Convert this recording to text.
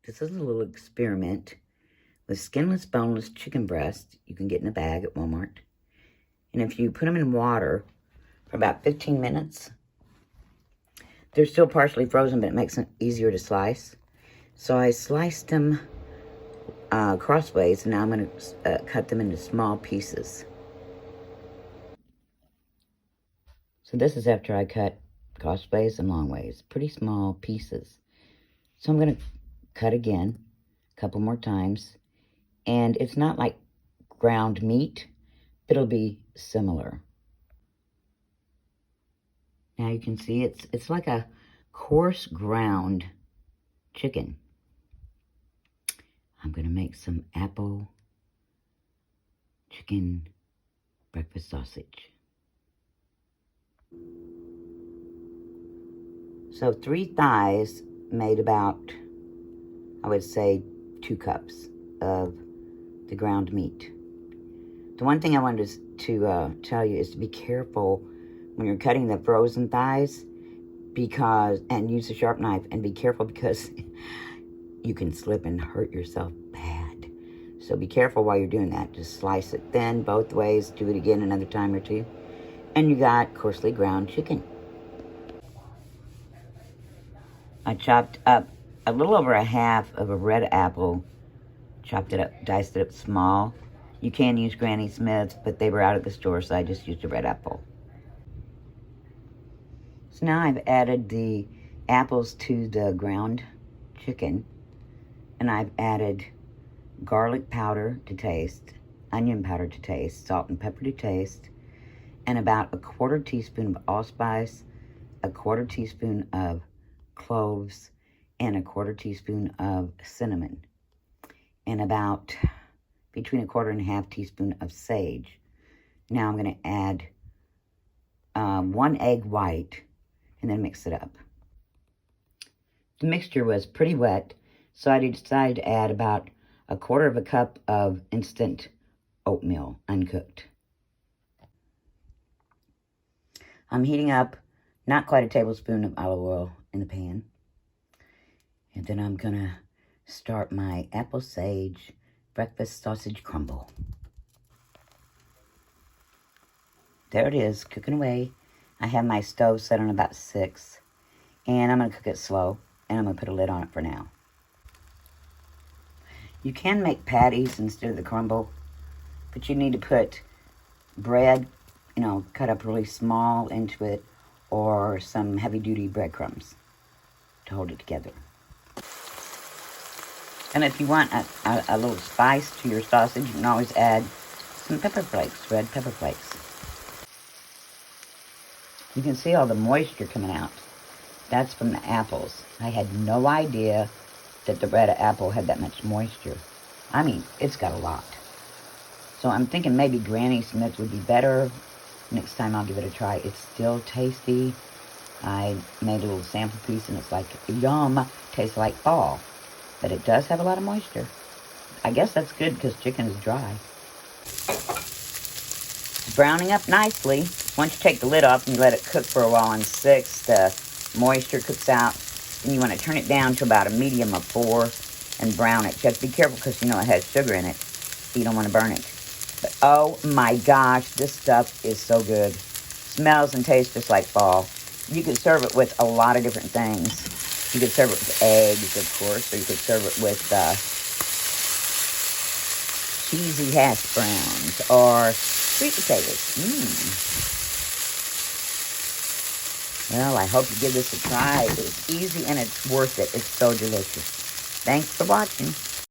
This is a little experiment with skinless, boneless chicken breast you can get in a bag at Walmart. And if you put them in water for about 15 minutes, they're still partially frozen, but it makes them easier to slice. So I sliced them crossways, and now I'm going to cut them into small pieces. So this is after I cut crossways and long ways, pretty small pieces. So I'm going to cut again a couple more times. And it's not like ground meat, but it'll be similar. Now you can see it's like a coarse ground chicken. I'm going to make some apple chicken breakfast sausage. So 3 thighs made about, I would say, 2 cups of the ground meat. The one thing I wanted to tell you is to be careful when you're cutting the frozen thighs, and use a sharp knife, and be careful because you can slip and hurt yourself bad. So be careful while you're doing that. Just slice it thin both ways. Do it again another time or two. And you got coarsely ground chicken. I chopped up a little over a half of a red apple. Chopped it up, diced it up small. You can use Granny Smith's, but they were out of the store, so I just used a red apple. So now I've added the apples to the ground chicken, and I've added garlic powder to taste, onion powder to taste, salt and pepper to taste, and about a 1/4 teaspoon of allspice, a 1/4 teaspoon of cloves, and a 1/4 teaspoon of cinnamon, and about between a 1/4 and a 1/2 teaspoon of sage. Now I'm going to add 1 egg white and then mix it up. The mixture was pretty wet, so I decided to add about a 1/4 cup of instant oatmeal, uncooked. I'm heating up not quite a tablespoon of olive oil in the pan. And then I'm going to start my apple sage breakfast sausage crumble. There it is, cooking away. I have my stove set on about 6. And I'm going to cook it slow. And I'm going to put a lid on it for now. You can make patties instead of the crumble. But you need to put bread, cut up really small into it. Or some heavy-duty breadcrumbs to hold it together. And if you want a little spice to your sausage, you can always add some pepper flakes, red pepper flakes. You can see all the moisture coming out. That's from the apples. I had no idea that the red apple had that much moisture. I mean, it's got a lot. So I'm thinking maybe Granny Smith would be better. Next time I'll give it a try. It's still tasty. I made a little sample piece and it's like, yum, tastes like fall. But it does have a lot of moisture. I guess that's good because chicken is dry. It's browning up nicely. Once you take the lid off and you let it cook for a while on 6, the moisture cooks out. Then you want to turn it down to about a medium of 4 and brown it. Just be careful because it has sugar in it. So you don't want to burn it. But oh my gosh, this stuff is so good. Smells and tastes just like fall. You could serve it with a lot of different things. You could serve it with eggs, of course, or you could serve it with cheesy hash browns or sweet potatoes. Well, I hope you give this a try. It's easy and it's worth it. It's so delicious. Thanks for watching.